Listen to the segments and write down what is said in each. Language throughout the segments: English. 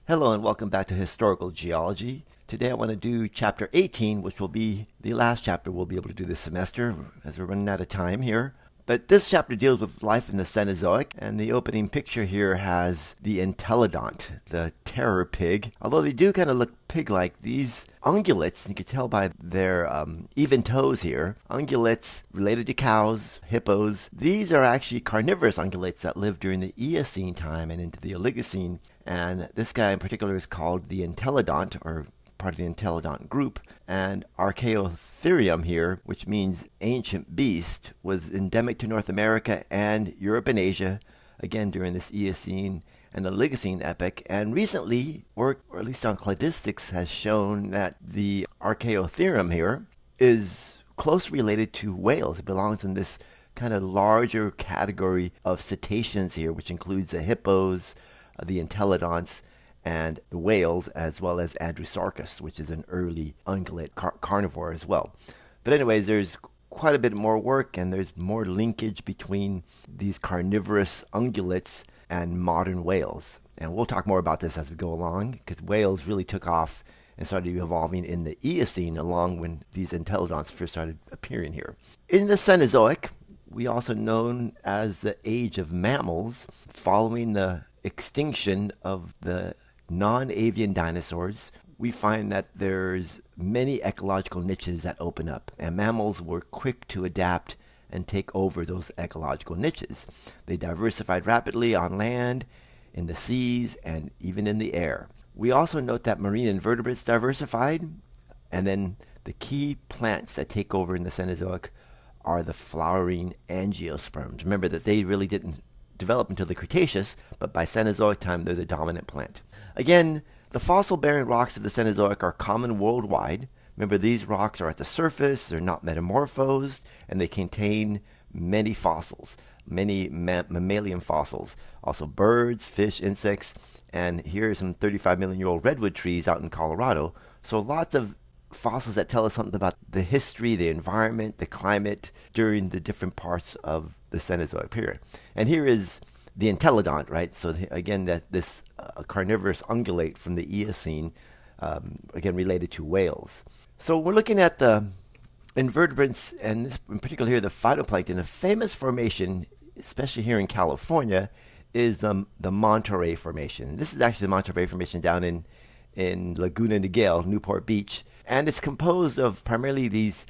Hello and welcome back to Historical Geology. Today I want to do Chapter 18, which will be the last chapter we'll be able to do this semester as we're running out of time here. But this chapter deals with life in the Cenozoic, and the opening picture here has the entelodont, the terror pig. Although they do kind of look pig-like, these ungulates, you can tell by their even toes here, ungulates related to cows, hippos. These are actually carnivorous ungulates that lived during the Eocene time and into the Oligocene. And this guy in particular is called the entelodont, or part of the entelodont group. And Archaeotherium here, which means ancient beast, was endemic to North America and Europe and Asia, again during this Eocene and Oligocene epoch. And recently, work, or at least on cladistics, has shown that the Archaeotherium here is closely related to whales. It belongs in this kind of larger category of cetaceans here, which includes the hippos, the entelodonts, and the whales, as well as Andrewsarchus, which is an early ungulate carnivore as well. But anyways, there's quite a bit more work, and there's more linkage between these carnivorous ungulates and modern whales. And we'll talk more about this as we go along, because whales really took off and started evolving in the Eocene along when these entelodonts first started appearing here. In the Cenozoic, we also known as the Age of Mammals, following the extinction of the non-avian dinosaurs, we find that there's many ecological niches that open up, and mammals were quick to adapt and take over those ecological niches. They diversified rapidly on land, in the seas, and even in the air. We also note that marine invertebrates diversified, and then the key plants that take over in the Cenozoic are the flowering angiosperms. Remember that they really didn't develop until the Cretaceous, but by Cenozoic time they're the dominant plant. Again, the fossil-bearing rocks of the Cenozoic are common worldwide. Remember, these rocks are at the surface, they're not metamorphosed, and they contain many fossils, many mammalian fossils, also birds, fish, insects, and here are some 35 million year old redwood trees out in Colorado. So lots of fossils that tell us something about the history, the environment, the climate during the different parts of the Cenozoic period. And here is the entelodont, right? So again, that this carnivorous ungulate from the Eocene, again related to whales. So we're looking at the invertebrates, and this in particular here, the phytoplankton. A famous formation, especially here in California, is the Monterey Formation. This is actually the Monterey Formation down in Laguna Niguel, Newport Beach. And it's composed of primarily these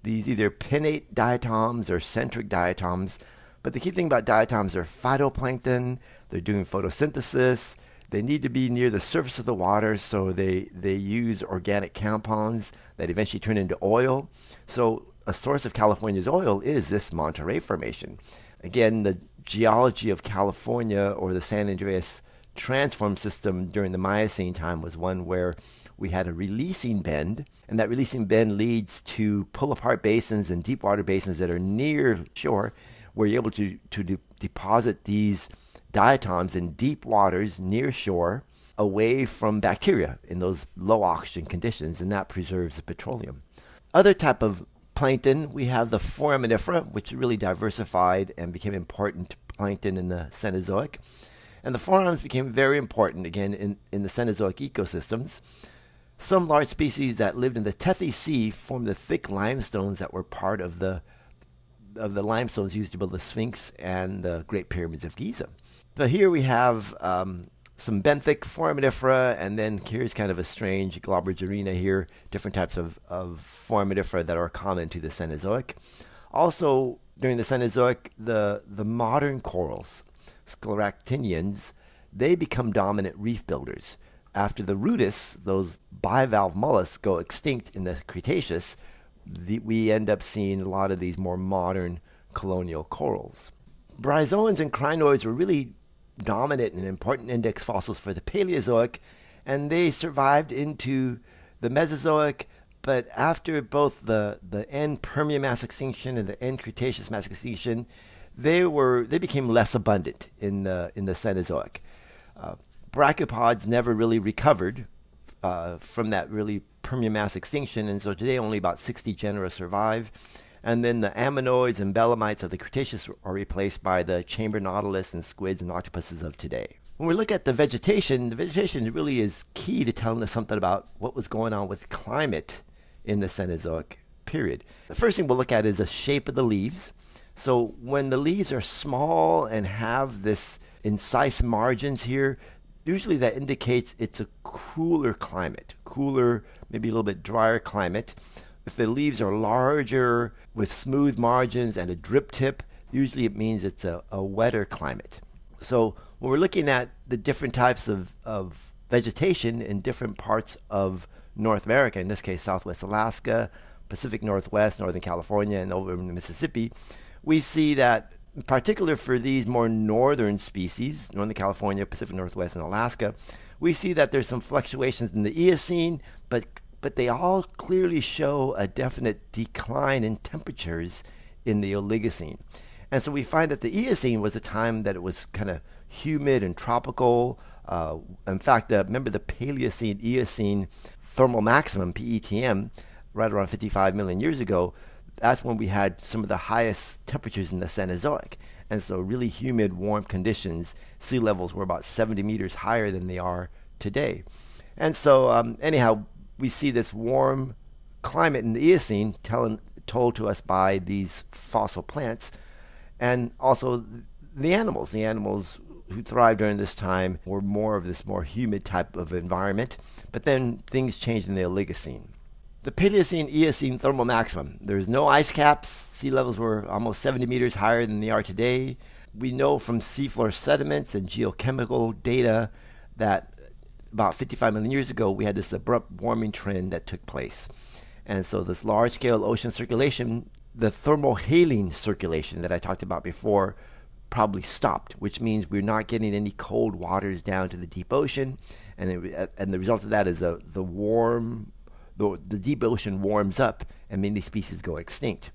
either pinnate diatoms or centric diatoms. But the key thing about diatoms are phytoplankton, they're doing photosynthesis, they need to be near the surface of the water, so they use organic compounds that eventually turn into oil. So a source of California's oil is this Monterey Formation. Again, the geology of California, or the San Andreas transform system during the Miocene time, was one where we had a releasing bend, and that releasing bend leads to pull-apart basins and deep water basins that are near shore, where you're able to deposit these diatoms in deep waters near shore, away from bacteria in those low oxygen conditions, and that preserves the petroleum. Other type of plankton, we have the Foraminifera, which really diversified and became important plankton in the Cenozoic. And the forams became very important, again, in the Cenozoic ecosystems. Some large species that lived in the Tethys Sea formed the thick limestones that were part of the limestones used to build the Sphinx and the Great Pyramids of Giza. But here we have some benthic Foraminifera, and then here's kind of a strange Globigerina here, different types of Foraminifera that are common to the Cenozoic. Also, during the Cenozoic, the modern corals, scleractinians, they become dominant reef builders. After the rudis, those bivalve mollusks, go extinct in the Cretaceous, we end up seeing a lot of these more modern colonial corals. Bryozoans and crinoids were really dominant and important index fossils for the Paleozoic, and they survived into the Mesozoic, but after both the end Permian mass extinction and the end Cretaceous mass extinction, they became less abundant in the Cenozoic. Brachiopods never really recovered from that really Permian mass extinction, and so today only about 60 genera survive. And then the ammonoids and belemnites of the Cretaceous are replaced by the chamber nautilus and squids and octopuses of today. When we look at the vegetation really is key to telling us something about what was going on with climate in the Cenozoic period. The first thing we'll look at is the shape of the leaves. So when the leaves are small and have this incise margins here, usually that indicates it's a cooler climate, cooler, maybe a little bit drier climate. If the leaves are larger with smooth margins and a drip tip, usually it means it's a wetter climate. So when we're looking at the different types of vegetation in different parts of North America, in this case Southwest Alaska, Pacific Northwest, Northern California, and over in Mississippi, we see that in particular for these more northern species, Northern California, Pacific Northwest, and Alaska, we see that there's some fluctuations in the Eocene, but they all clearly show a definite decline in temperatures in the Oligocene. And so we find that the Eocene was a time that it was kind of humid and tropical. In fact, remember the Paleocene, Eocene thermal maximum, PETM, right around 55 million years ago, that's when we had some of the highest temperatures in the Cenozoic. And so really humid, warm conditions, sea levels were about 70 meters higher than they are today. And so anyhow, we see this warm climate in the Eocene told to us by these fossil plants. And also the animals who thrived during this time were more of this more humid type of environment. But then things changed in the Oligocene. The Paleocene, Eocene thermal maximum. There's no ice caps. Sea levels were almost 70 meters higher than they are today. We know from seafloor sediments and geochemical data that about 55 million years ago, we had this abrupt warming trend that took place. And so this large-scale ocean circulation, the thermohaline circulation that I talked about before, probably stopped, which means we're not getting any cold waters down to the deep ocean. And the result of that is the deep ocean warms up and many species go extinct.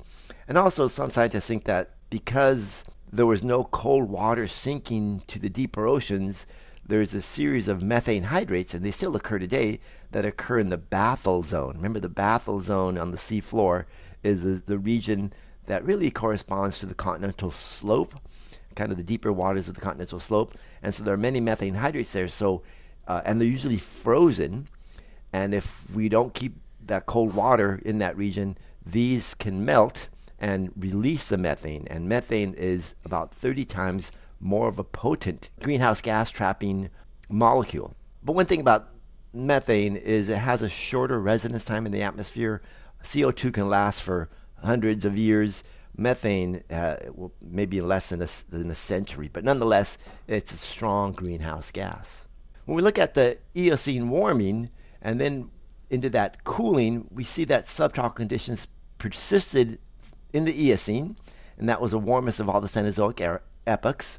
And also some scientists think that because there was no cold water sinking to the deeper oceans, there's a series of methane hydrates, and they still occur today, that occur in the bathyl zone. Remember, the bathyl zone on the seafloor is the region that really corresponds to the continental slope, kind of the deeper waters of the continental slope. And so there are many methane hydrates there. So, and they're usually frozen. And if we don't keep that cold water in that region, these can melt and release the methane. And methane is about 30 times more of a potent greenhouse gas trapping molecule. But one thing about methane is it has a shorter residence time in the atmosphere. CO2 can last for hundreds of years. Methane maybe less than a century, but nonetheless, it's a strong greenhouse gas. When we look at the Eocene warming and then into that cooling, we see that subtropical conditions persisted in the Eocene, and that was the warmest of all the Cenozoic epochs.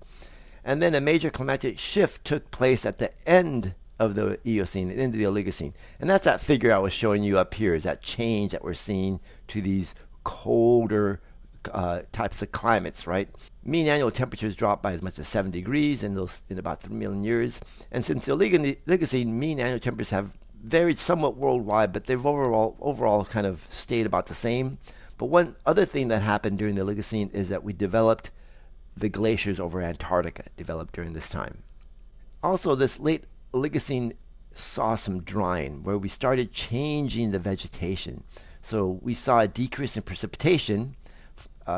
And then a major climatic shift took place at the end of the Eocene and into the Oligocene. And that's that figure I was showing you up here, is that change that we're seeing to these colder types of climates, right? Mean annual temperatures dropped by as much as 7 degrees in about 3 million years. And since the Oligocene, mean annual temperatures have varied somewhat worldwide, but they've overall kind of stayed about the same. But one other thing that happened during the Oligocene is that we developed the glaciers over Antarctica developed during this time. Also, this late Oligocene saw some drying where we started changing the vegetation. So we saw a decrease in precipitation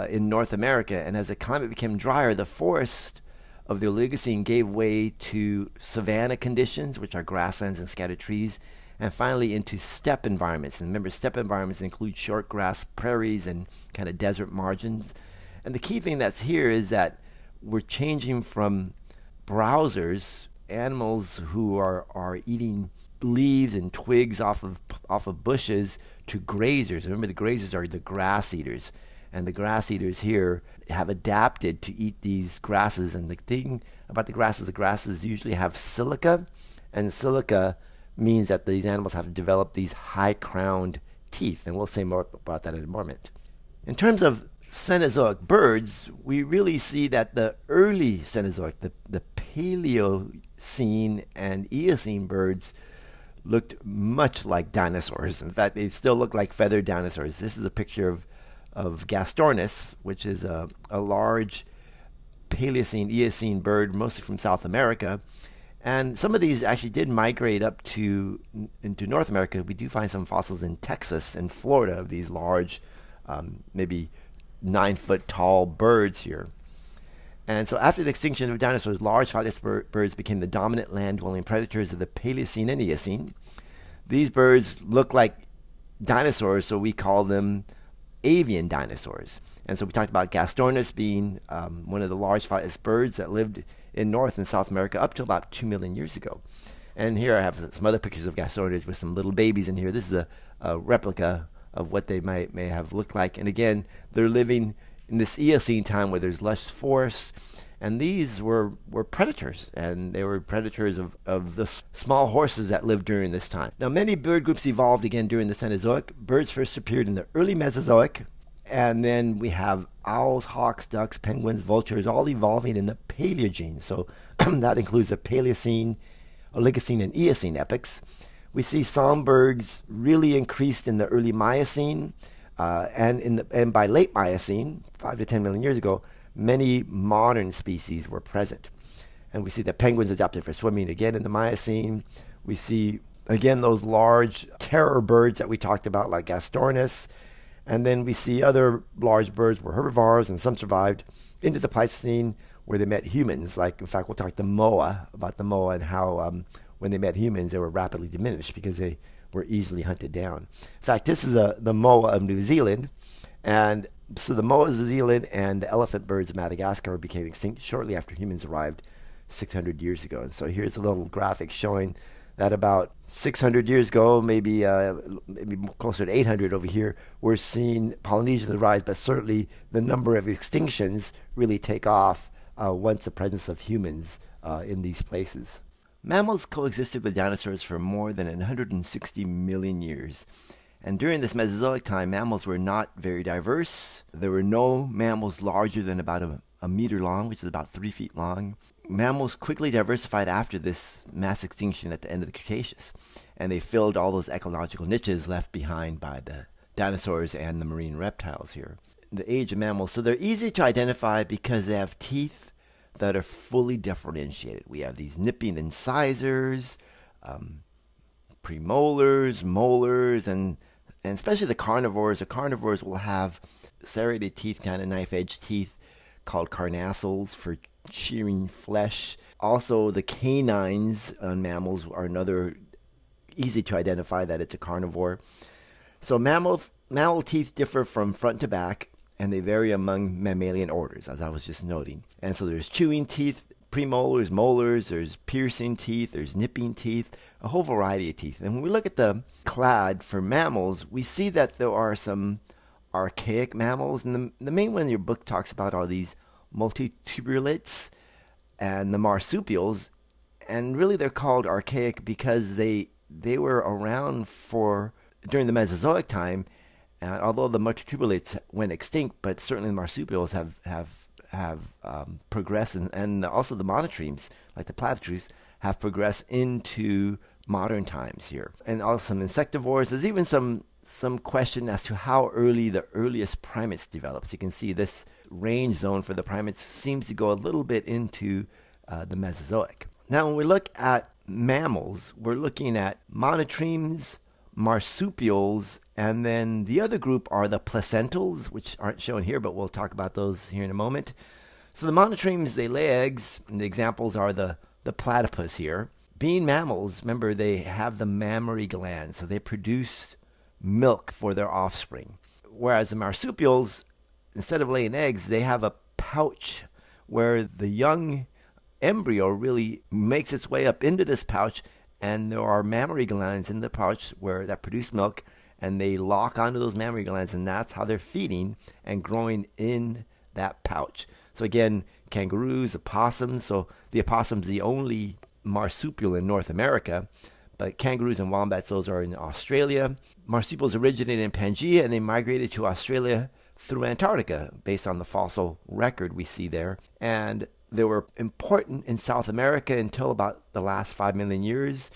in North America, and as the climate became drier, the forest of the Oligocene gave way to savanna conditions, which are grasslands and scattered trees, and finally into steppe environments. And remember, steppe environments include short grass prairies and kind of desert margins. And the key thing that's here is that we're changing from browsers, animals who are eating leaves and twigs off of bushes, to grazers. Remember, the grazers are the grass eaters. And the grass eaters here have adapted to eat these grasses. And the thing about the grasses usually have silica. And silica means that these animals have developed these high-crowned teeth. And we'll say more about that in a moment. In terms of Cenozoic birds, we really see that the early Cenozoic, the Paleocene and Eocene birds, looked much like dinosaurs. In fact, they still look like feathered dinosaurs. This is a picture of Gastornis, which is a large Paleocene, Eocene bird, mostly from South America. And some of these actually did migrate up into North America. We do find some fossils in Texas and Florida of these large, maybe 9-foot tall birds here. And so after the extinction of dinosaurs, large flightless birds became the dominant land-dwelling predators of the Paleocene and Eocene. These birds look like dinosaurs, so we call them avian dinosaurs. And so we talked about Gastornis being one of the large flightless birds that lived in North and South America up to about 2 million years ago. And here I have some other pictures of Gastornis with some little babies in here. This is a replica of what they may have looked like. And again, they're living in this Eocene time where there's lush forests. And these were predators, and they were predators of the small horses that lived during this time. Now, many bird groups evolved again during the Cenozoic. Birds first appeared in the early Mesozoic, and then we have owls, hawks, ducks, penguins, vultures, all evolving in the Paleogene. So that includes the Paleocene, Oligocene, and Eocene epochs. We see songbirds really increased in the early Miocene, and by late Miocene, 5 to 10 million years ago, many modern species were present. And we see the penguins adapted for swimming again in the Miocene. We see, again, those large terror birds that we talked about, like Gastornis. And then we see other large birds were herbivores, and some survived into the Pleistocene, where they met humans. Like, in fact, we'll talk about the moa and how when they met humans, they were rapidly diminished because they were easily hunted down. In fact, this is the moa of New Zealand. And so the moas of New Zealand and the elephant birds of Madagascar became extinct shortly after humans arrived 600 years ago. And so here's a little graphic showing that about 600 years ago, maybe closer to 800 over here, we're seeing Polynesians rise, but certainly the number of extinctions really take off once the presence of humans in these places. Mammals coexisted with dinosaurs for more than 160 million years. And during this Mesozoic time, mammals were not very diverse. There were no mammals larger than about a meter long, which is about 3 feet long. Mammals quickly diversified after this mass extinction at the end of the Cretaceous, and they filled all those ecological niches left behind by the dinosaurs and the marine reptiles here. The Age of Mammals. So they're easy to identify because they have teeth that are fully differentiated. We have these nipping incisors, premolars, molars, and especially the carnivores. The carnivores will have serrated teeth, kind of knife-edged teeth, called carnassials for shearing flesh. Also, the canines on mammals are another easy to identify that it's a carnivore. So mammal teeth differ from front to back, and they vary among mammalian orders, as I was just noting. And so there's chewing teeth, premolars, molars, there's piercing teeth, there's nipping teeth, a whole variety of teeth. And when we look at the clad for mammals, we see that there are some archaic mammals, and the main one your book talks about are these multitubulates and the marsupials. And really they're called archaic because they were around during the Mesozoic time, and although the multitubulates went extinct, but certainly the marsupials have progressed, and also the monotremes, like the platypus, have progressed into modern times here. And also some insectivores. There's even some question as to how early the earliest primates developed. So you can see this range zone for the primates seems to go a little bit into the Mesozoic. Now, when we look at mammals, we're looking at monotremes, marsupials, and then the other group are the placentals, which aren't shown here, but we'll talk about those here in a moment. So the monotremes, they lay eggs, and the examples are the platypus here. Being mammals, remember, they have the mammary glands, so they produce milk for their offspring. Whereas the marsupials, instead of laying eggs, they have a pouch where the young embryo really makes its way up into this pouch, and there are mammary glands in the pouch that produce milk, and they lock onto those mammary glands, and that's how they're feeding and growing in that pouch. So again, kangaroos, opossums. So the opossum's the only marsupial in North America, but kangaroos and wombats, those are in Australia. Marsupials originated in Pangaea, and they migrated to Australia through Antarctica, based on the fossil record we see there. And they were important in South America until about the last 5 million years.